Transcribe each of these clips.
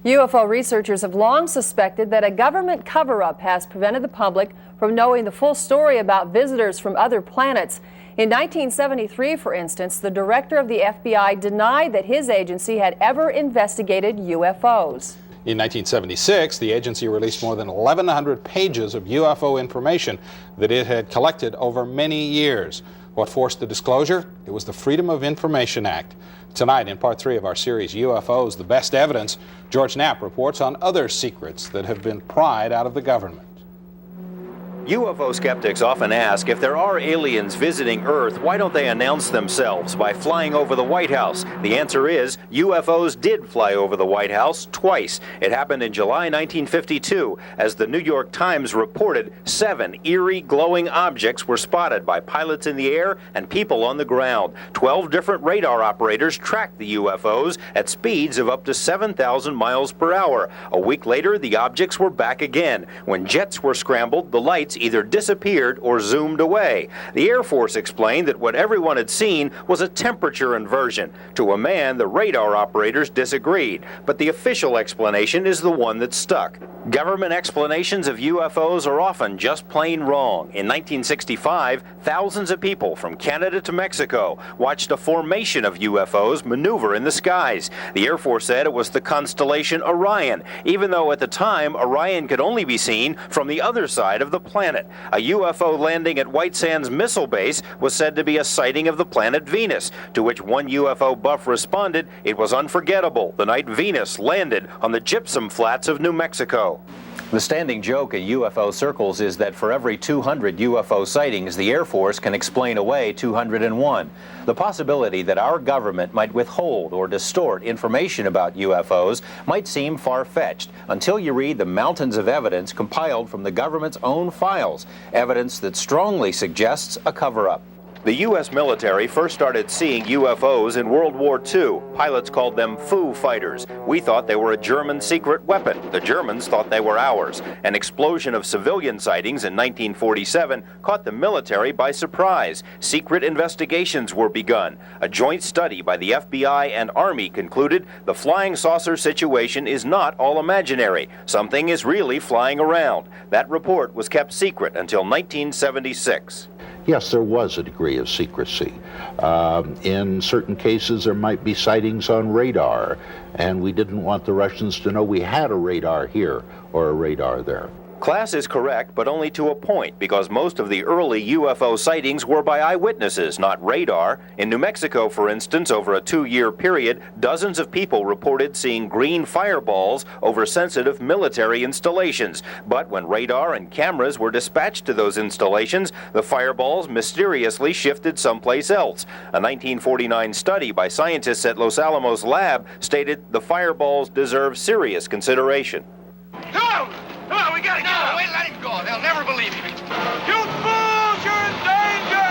UFO researchers have long suspected that a government cover-up has prevented the public from knowing the full story about visitors from other planets. In 1973, for instance, the director of the FBI denied that his agency had ever investigated UFOs. In 1976, the agency released more than 1,100 pages of UFO information that it had collected over many years. What forced the disclosure? It was the Freedom of Information Act. Tonight, in part 3 of our series, UFOs, the Best Evidence, George Knapp reports on other secrets that have been pried out of the government. UFO skeptics often ask, if there are aliens visiting Earth, why don't they announce themselves by flying over the White House? The answer is, UFOs did fly over the White House twice. It happened in July 1952. As the New York Times reported, 7 eerie glowing objects were spotted by pilots in the air and people on the ground. 12 different radar operators tracked the UFOs at speeds of up to 7,000 miles per hour. A week later, the objects were back again. When jets were scrambled, the lights either disappeared or zoomed away. The Air Force explained that what everyone had seen was a temperature inversion. To a man, the radar operators disagreed, but the official explanation is the one that stuck. Government explanations of UFOs are often just plain wrong. In 1965, thousands of people from Canada to Mexico watched a formation of UFOs maneuver in the skies. The Air Force said it was the constellation Orion, even though at the time Orion could only be seen from the other side of the planet. A UFO landing at White Sands Missile Base was said to be a sighting of the planet Venus, to which one UFO buff responded, "It was unforgettable the night Venus landed on the gypsum flats of New Mexico." The standing joke in UFO circles is that for every 200 UFO sightings, the Air Force can explain away 201. The possibility that our government might withhold or distort information about UFOs might seem far-fetched until you read the mountains of evidence compiled from the government's own files, evidence that strongly suggests a cover-up. The U.S. military first started seeing UFOs in World War II. Pilots called them Foo fighters. We thought they were a German secret weapon. The Germans thought they were ours. An explosion of civilian sightings in 1947 caught the military by surprise. Secret investigations were begun. A joint study by the FBI and Army concluded the flying saucer situation is not all imaginary. Something is really flying around. That report was kept secret until 1976. Yes, there was a degree of secrecy. In certain cases, there might be sightings on radar, and we didn't want the Russians to know we had a radar here or a radar there. Class is correct, but only to a point, because most of the early UFO sightings were by eyewitnesses, not radar. In New Mexico, for instance, over a 2-year period, dozens of people reported seeing green fireballs over sensitive military installations. But when radar and cameras were dispatched to those installations, the fireballs mysteriously shifted someplace else. A 1949 study by scientists at Los Alamos Lab stated the fireballs deserve serious consideration. Come on, we gotta get out. Wait, let him go. They'll never believe him. You fools, you're in danger!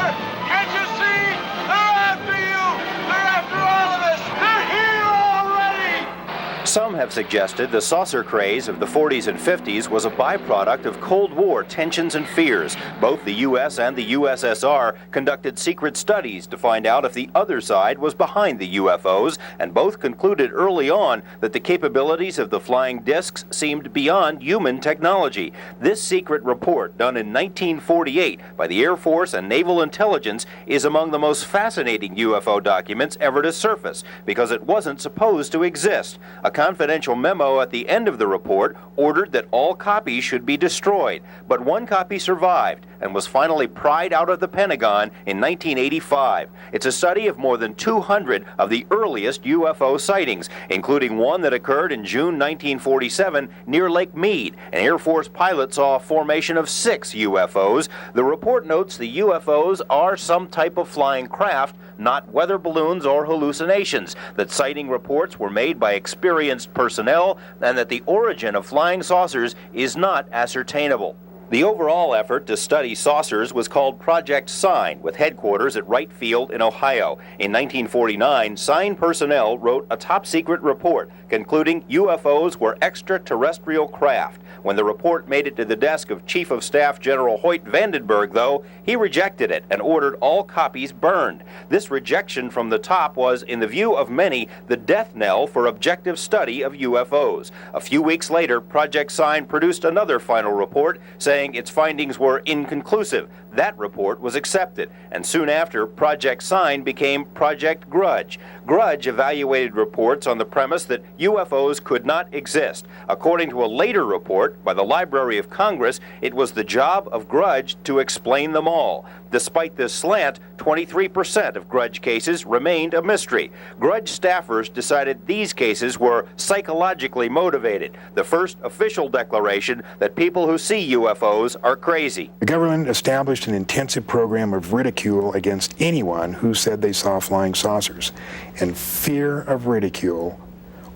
Can't you see? They're after you! They're after all of us! They're here already! Some have suggested the saucer craze of the 40s and 50s was a byproduct of Cold War tensions and fears. Both the U.S. and the USSR conducted secret studies to find out if the other side was behind the UFOs, and both concluded early on that the capabilities of the flying discs seemed beyond human technology. This secret report, done in 1948 by the Air Force and Naval Intelligence, is among the most fascinating UFO documents ever to surface, because it wasn't supposed to exist. A confidential memo at the end of the report ordered that all copies should be destroyed, but one copy survived and was finally pried out of the Pentagon in 1985. It's a study of more than 200 of the earliest UFO sightings, including one that occurred in June 1947 near Lake Mead. An Air Force pilot saw a formation of 6 UFOs. The report notes the UFOs are some type of flying craft, not weather balloons or hallucinations, that sighting reports were made by experienced personnel, and that the origin of flying saucers is not ascertainable. The overall effort to study saucers was called Project Sign, with headquarters at Wright Field in Ohio. In 1949, Sign personnel wrote a top-secret report concluding UFOs were extraterrestrial craft. When the report made it to the desk of Chief of Staff General Hoyt Vandenberg, though, he rejected it and ordered all copies burned. This rejection from the top was, in the view of many, the death knell for objective study of UFOs. A few weeks later, Project Sign produced another final report saying its findings were inconclusive. That report was accepted, and soon after, Project Sign became Project Grudge. Grudge evaluated reports on the premise that UFOs could not exist. According to a later report by the Library of Congress, it was the job of Grudge to explain them all. Despite this slant, 23% of Grudge cases remained a mystery. Grudge staffers decided these cases were psychologically motivated, the first official declaration that people who see UFOs are crazy. The government established an intensive program of ridicule against anyone who said they saw flying saucers, and fear of ridicule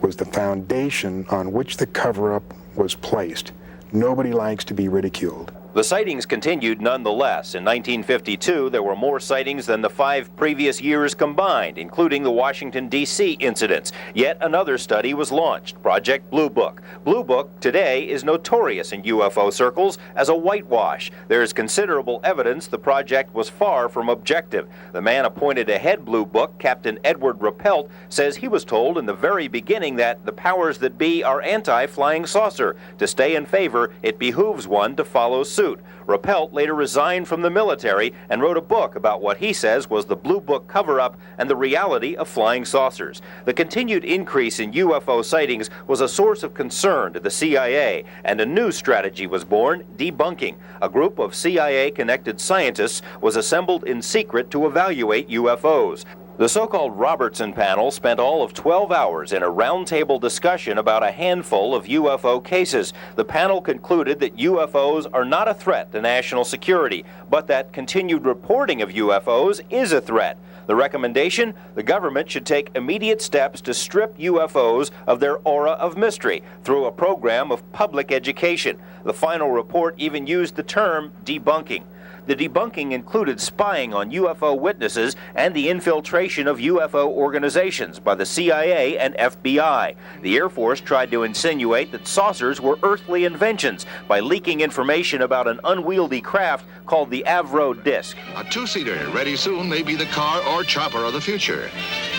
was the foundation on which the cover-up was placed. Nobody likes to be ridiculed. The sightings continued nonetheless. In 1952, there were more sightings than the 5 previous years combined, including the Washington, D.C. incidents. Yet another study was launched, Project Blue Book. Blue Book today is notorious in UFO circles as a whitewash. There is considerable evidence the project was far from objective. The man appointed to head Blue Book, Captain Edward Rappelt, says he was told in the very beginning that the powers that be are anti-flying saucer. To stay in favor, it behooves one to follow suit. Rappelt later resigned from the military and wrote a book about what he says was the Blue Book cover-up and the reality of flying saucers. The continued increase in UFO sightings was a source of concern to the CIA, and a new strategy was born, debunking. A group of CIA-connected scientists was assembled in secret to evaluate UFOs. The so-called Robertson panel spent all of 12 hours in a roundtable discussion about a handful of UFO cases. The panel concluded that UFOs are not a threat to national security, but that continued reporting of UFOs is a threat. The recommendation? The government should take immediate steps to strip UFOs of their aura of mystery through a program of public education. The final report even used the term debunking. The debunking included spying on UFO witnesses and the infiltration of UFO organizations by the CIA and FBI. The Air Force tried to insinuate that saucers were earthly inventions by leaking information about an unwieldy craft called the Avro Disc. A 2-seater, ready soon, may be the car or chopper of the future.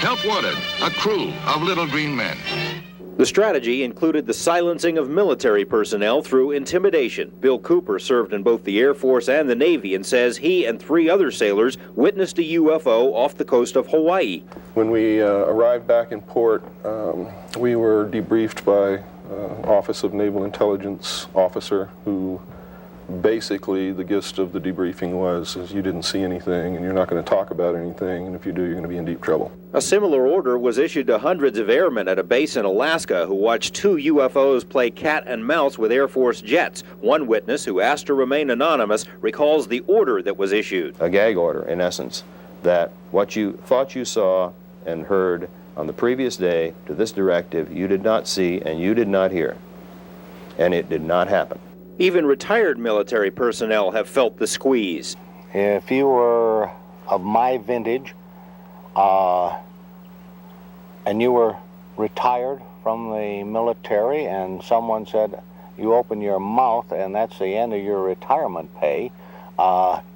Help wanted, a crew of little green men. The strategy included the silencing of military personnel through intimidation. Bill Cooper served in both the Air Force and the Navy and says he and 3 other sailors witnessed a UFO off the coast of Hawaii. When we arrived back in port, we were debriefed by Office of Naval Intelligence officer who basically the gist of the debriefing was is you didn't see anything and you're not going to talk about anything, and if you do, you're going to be in deep trouble. A similar order was issued to hundreds of airmen at a base in Alaska who watched 2 UFOs play cat and mouse with Air Force jets. One witness, who asked to remain anonymous, recalls the order that was issued. A gag order, in essence, that what you thought you saw and heard on the previous day to this directive, you did not see and you did not hear. And it did not happen. Even retired military personnel have felt the squeeze. If you were of my vintage and you were retired from the military and someone said you open your mouth and that's the end of your retirement pay,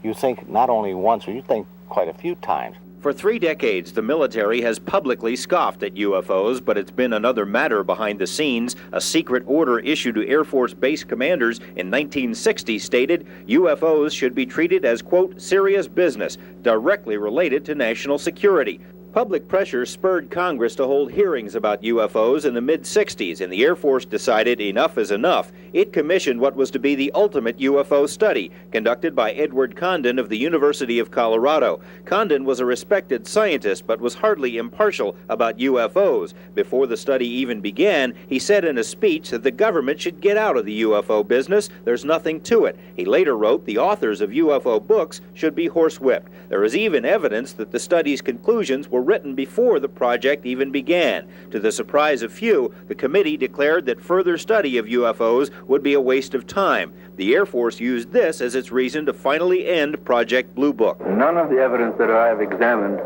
you think not only once, but you think quite a few times. For 3 decades, the military has publicly scoffed at UFOs, but it's been another matter behind the scenes. A secret order issued to Air Force base commanders in 1960 stated UFOs should be treated as, quote, serious business, directly related to national security. Public pressure spurred Congress to hold hearings about UFOs in the mid-60s, and the Air Force decided enough is enough. It commissioned what was to be the ultimate UFO study, conducted by Edward Condon of the University of Colorado. Condon was a respected scientist, but was hardly impartial about UFOs. Before the study even began, he said in a speech that the government should get out of the UFO business. There's nothing to it. He later wrote the authors of UFO books should be horsewhipped. There is even evidence that the study's conclusions were written before the project even began. To the surprise of few, the committee declared that further study of UFOs would be a waste of time. The Air Force used this as its reason to finally end Project Blue Book. None of the evidence that I have examined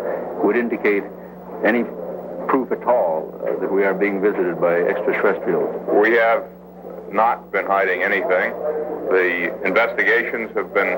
would indicate any proof at all that we are being visited by extraterrestrials. We have not been hiding anything. The investigations have been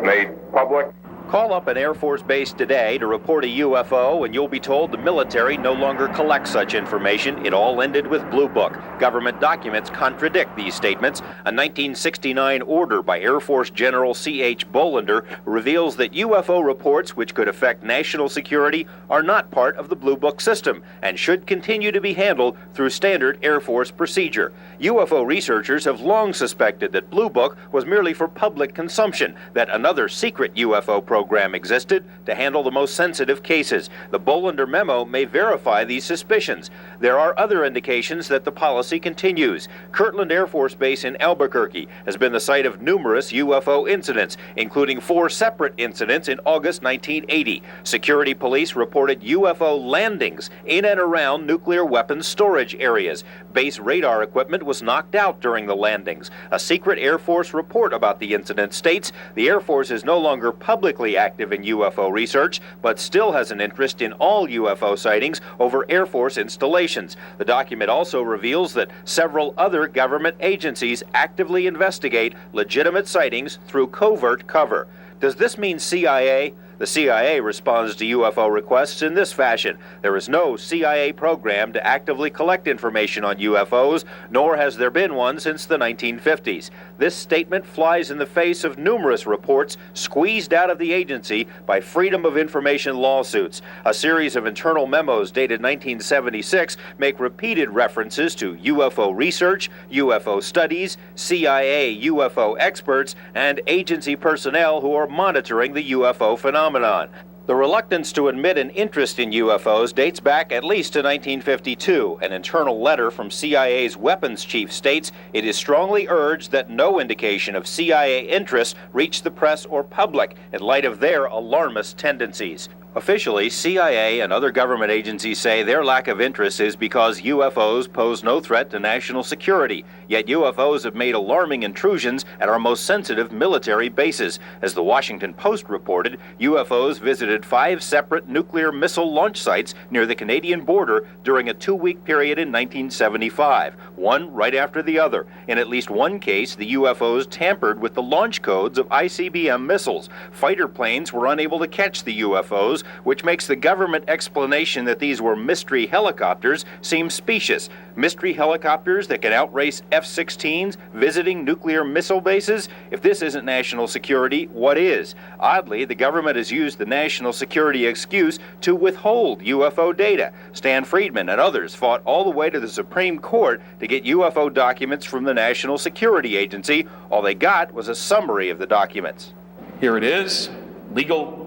made public. Call up an Air Force base today to report a UFO and you'll be told the military no longer collects such information. It all ended with Blue Book. Government documents contradict these statements. A 1969 order by Air Force General C.H. Bolander reveals that UFO reports which could affect national security are not part of the Blue Book system and should continue to be handled through standard Air Force procedure. UFO researchers have long suspected that Blue Book was merely for public consumption, that another secret UFO program existed to handle the most sensitive cases. The Bolander memo may verify these suspicions. There are other indications that the policy continues. Kirtland Air Force Base in Albuquerque has been the site of numerous UFO incidents, including 4 separate incidents in August 1980. Security police reported UFO landings in and around nuclear weapons storage areas. Base radar equipment was knocked out during the landings. A secret Air Force report about the incident states the Air Force is no longer publicly active in UFO research, but still has an interest in all UFO sightings over Air Force installations. The document also reveals that several other government agencies actively investigate legitimate sightings through covert cover. Does this mean CIA? The CIA responds to UFO requests in this fashion. There is no CIA program to actively collect information on UFOs, nor has there been one since the 1950s. This statement flies in the face of numerous reports squeezed out of the agency by Freedom of Information lawsuits. A series of internal memos dated 1976 make repeated references to UFO research, UFO studies, CIA UFO experts, and agency personnel who are monitoring the UFO phenomenon. The reluctance to admit an interest in UFOs dates back at least to 1952. An internal letter from CIA's weapons chief states it is strongly urged that no indication of CIA interest reach the press or public in light of their alarmist tendencies. Officially, CIA and other government agencies say their lack of interest is because UFOs pose no threat to national security. Yet UFOs have made alarming intrusions at our most sensitive military bases. As the Washington Post reported, UFOs visited 5 separate nuclear missile launch sites near the Canadian border during a 2-week period in 1975, one right after the other. In at least one case, the UFOs tampered with the launch codes of ICBM missiles. Fighter planes were unable to catch the UFOs, which makes the government explanation that these were mystery helicopters seem specious. Mystery helicopters that can outrace F-16s visiting nuclear missile bases? If this isn't national security, what is? Oddly, the government has used the national security excuse to withhold UFO data. Stan Friedman and others fought all the way to the Supreme Court to get UFO documents from the National Security Agency. All they got was a summary of the documents. Here it is, legal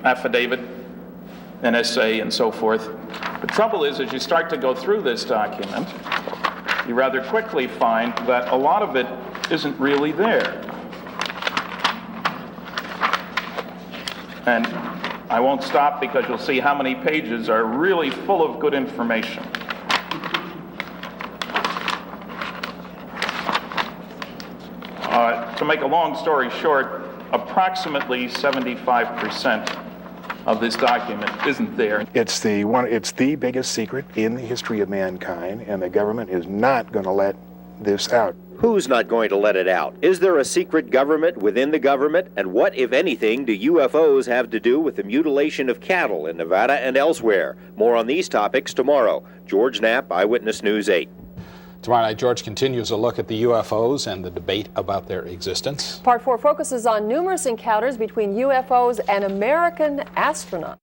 affidavit, NSA, and so forth. The trouble is, as you start to go through this document, you rather quickly find that a lot of it isn't really there. And I won't stop because you'll see how many pages are really full of good information. To make a long story short, approximately 75% of this document isn't there. It's the biggest secret in the history of mankind, and the government is not going to let this out. Who's not going to let it out? Is there a secret government within the government? And what, if anything, do UFOs have to do with the mutilation of cattle in Nevada and elsewhere? More on these topics tomorrow. George Knapp, Eyewitness News 8. Tomorrow night, George continues a look at the UFOs and the debate about their existence. Part 4 focuses on numerous encounters between UFOs and American astronauts.